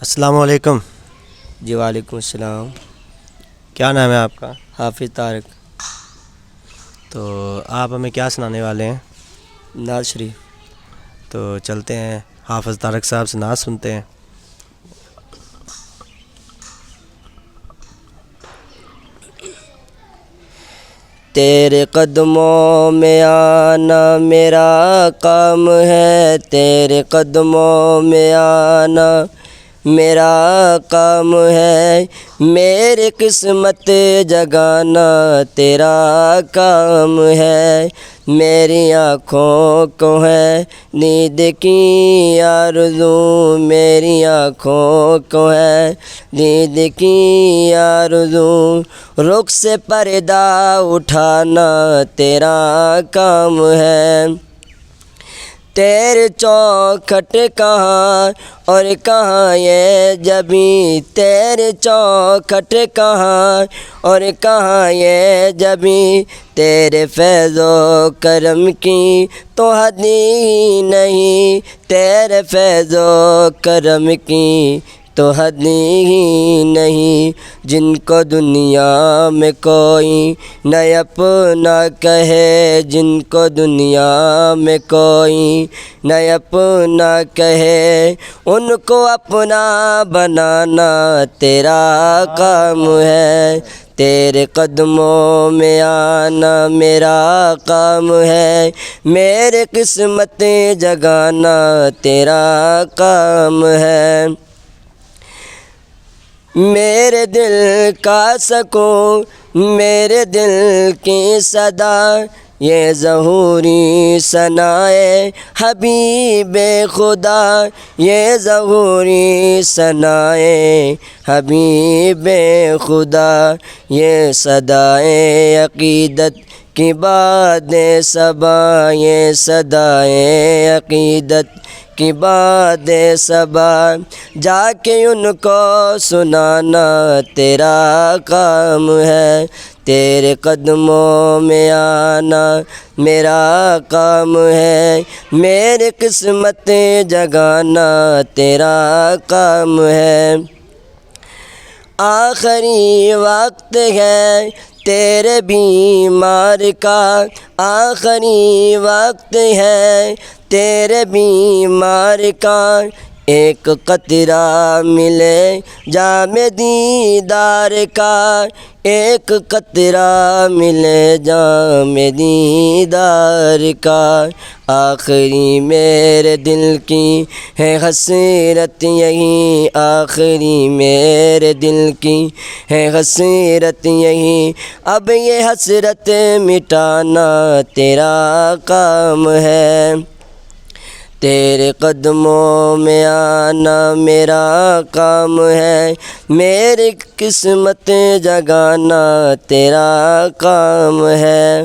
السلام علیکم۔ جی وعلیکم السلام۔ کیا نام ہے آپ کا؟ حافظ طارق۔ تو آپ ہمیں کیا سنانے والے ہیں؟ نعت شریف۔ تو چلتے ہیں حافظ طارق صاحب سے نعت سنتے ہیں۔ تیرے قدموں میں آنا میرا کام ہے، تیرے قدموں میں آنا میرا کام ہے، میری قسمت جگانا تیرا کام ہے، میری آنکھوں کو ہے نیند کی آرزو، میری آنکھوں کو ہے نیند کی آرزو، رخ سے پردہ اٹھانا تیرا کام ہے، تیرے چوکھٹ کہاں اور کہاں یہ جبیں، تیرے چوکھٹ کہاں اور کہاں یہ جبیں، تیرے فیض و کرم کی تو حد ہی نہیں، تیرے فیض و کرم کی تو حد ہی نہیں، جن کو دنیا میں کوئی نہ اپنا کہے، جن کو دنیا میں کوئی نہ اپنا کہے، ان کو اپنا بنانا تیرا کام ہے، تیرے قدموں میں آنا میرا کام ہے، میرے قسمتیں جگانا تیرا کام ہے، میرے دل کا سکون میرے دل کی صدا، یہ ظہوری ثنائے حبیب خدا، یہ ظہوری ثنائے حبیب خدا، یہ صدائے عقیدت کی باد صبا، یہ صدائے عقیدت کی باد صبا، جا کے ان کو سنانا تیرا کام ہے، تیرے قدموں میں آنا میرا کام ہے، میری قسمتیں جگانا تیرا کام ہے، آخری وقت ہے تیرے بیمار کا، آخری وقت ہے تیرے بیمار کا، ایک قطرہ ملے جام دیدار کا، ایک قطرہ ملے جام دیدار کا، آخری میرے دل کی ہے حسرت یہی، آخری میرے دل کی ہے حسرت یہی، اب یہ حسرت مٹانا تیرا کام ہے، تیرے قدموں میں آنا میرا کام ہے، میری قسمتیں جگانا تیرا کام ہے۔